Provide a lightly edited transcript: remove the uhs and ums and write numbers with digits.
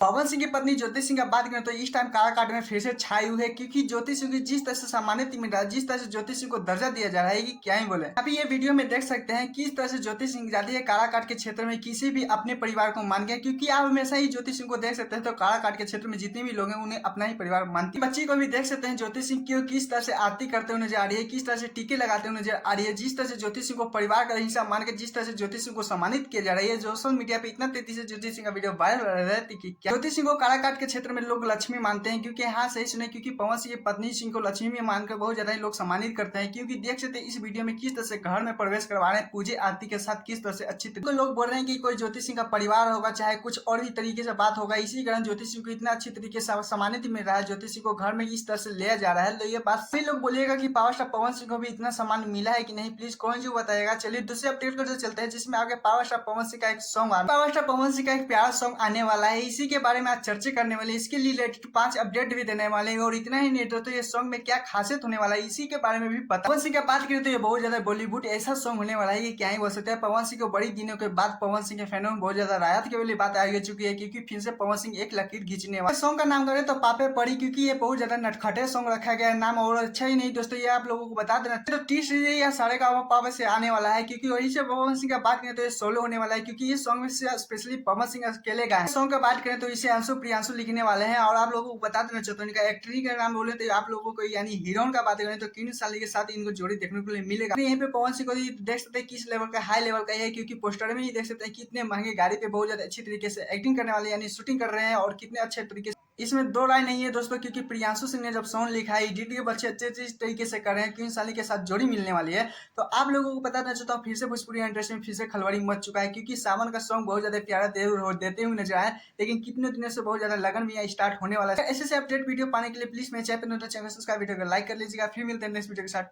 पवन सिंह की पत्नी ज्योति सिंह का बात करें तो इस टाइम काराकाट में फिर से छाई हुई है, क्योंकि ज्योति सिंह को जिस तरह से सम्मानित मिल रहा है, जिस तरह से ज्योति सिंह को दर्जा दिया जा रहा है कि क्या ही बोले। अभी ये वीडियो में देख सकते हैं किस तरह से ज्योति सिंह जाती है काराकाट के क्षेत्र में किसी भी अपने परिवार को मान के, क्योंकि आप हमेशा ही ज्योति सिंह को देख सकते हैं तो काराकाट के क्षेत्र में जितने भी लोग हैं उन्हें अपना ही परिवार मानती है। बच्ची को भी देख सकते हैं ज्योति सिंह की किस तरह से आरती करते हुए नजर आ रही है, किस तरह से टीके लगाते हुए नजर आ रही है, जिस तरह से ज्योति सिंह को परिवार का हिस्सा मान के जिस तरह से ज्योति सिंह को सम्मानित किया जा रहा है। सोशल मीडिया पे इतना तेजी से ज्योति सिंह का वीडियो वायरल हो रहा है कि ज्योति सिंह को काराकाट के क्षेत्र में लोग लक्ष्मी मानते हैं, क्योंकि हाँ सही सुने, क्योंकि पवन सिंह की पत्नी सिंह को लक्ष्मी में मानकर बहुत ज्यादा लोग सम्मानित करते हैं। क्योंकि देख सकते हैं इस वीडियो में किस तरह से घर में प्रवेश करवा रहे हैं पूजे आरती के साथ, किस तरह से अच्छी तरीके लोग बोल रहे हैं कि कोई ज्योति सिंह का परिवार होगा, चाहे कुछ और भी तरीके से बात होगा, इसी कारण ज्योति सिंह को इतना अच्छी तरीके से सम्मानित मिल रहा है, ज्योति सिंह को घर में इस तरह से लिया जा रहा है। तो ये बात सभी लोग बोलिएगा कि पावर स्टार पवन सिंह को भी इतना सम्मान मिला है कि नहीं, प्लीज कौन जो बताएगा। चलिए दूसरे अपडेट को चलते हैं, जिसमें आगे पावर स्टार पवन सिंह का एक song power star Pawan Singh का एक प्यारा सॉन्ग आने वाला है, इसी के बारे में आज चर्चा करने वाले, इसके रिलेटेड 5 अपडेट भी देने वाले हैं। और इतना ही नहीं तो ये सॉन्ग में क्या खासियत होने वाला है इसी के बारे में भी पता। पवन सिंह की बात करें तो ये बहुत ज्यादा बॉलीवुड ऐसा सॉन्ग होने वाला है, ये क्या ही बोल सकते हैं। पवन सिंह को बड़ी दिनों के बाद पवन सिंह के फैनों में बहुत ज्यादा राहत की वाली बात आ चुकी है, क्योंकि फिर से पवन सिंह एक लकीर खींचने वाला। सॉन्ग का नाम करें तो पापे पड़ी, क्योंकि ये बहुत ज्यादा नटखटे सॉन्ग रखा गया है नाम, और अच्छा ही नहीं दोस्तों ये आप लोगों को बता देना। तो टी सीरीज या सारे का पापा से आने वाला है, क्योंकि वही से पवन सिंह का बात करें तो ये सोलो होने वाला है, क्योंकि ये सॉन्ग में स्पेशली पवन सिंह अकेले गाए। सॉन्ग का बात करें तो इसे अंशु प्रियांशु लिखने वाले हैं। और आप लोगों को बता देना चाहता हूँ इनका एक्ट्री का नाम बोले तो आप लोगों को यानी हीरोइन का बात करें तो किन साली के साथ इनको जोड़ी देखने को मिलेगा। यहीं पे पवन सिंह को देख सकते हैं किस लेवल का, हाई लेवल का है, क्योंकि पोस्टर में ही देख सकते हैं कितने महंगे गाड़ी पे बहुत ज्यादा अच्छी तरीके से एक्टिंग करने वाले यानी शूटिंग कर रहे हैं, और कितने अच्छे तरीके से। इसमें दो राय नहीं है दोस्तों, क्योंकि प्रियांशु सिंह ने जब सॉन्ग लिखा है एडिट भी अच्छे अच्छे तरीके से कर रहे हैं, किन साली के साथ जोड़ी मिलने वाली है। तो आप लोगों को बताना चाहता हूँ फिर से भोजपुरी इंडस्ट्री में फिर से खलबड़ी मच चुका है, क्योंकि सावन का सॉन्ग बहुत ज्यादा प्यारा देते हुए नजर आए, लेकिन कितने दिनों से बहुत ज्यादा लगन भी स्टार्ट होने वाला है। ऐसे अपडेट वीडियो पाने के लिए प्लीज मेरे चैनल पर सब्सक्राइब, वीडियो को लाइक कर लीजिएगा। फिर मिलते हैं नेक्स्ट वीडियो के साथ।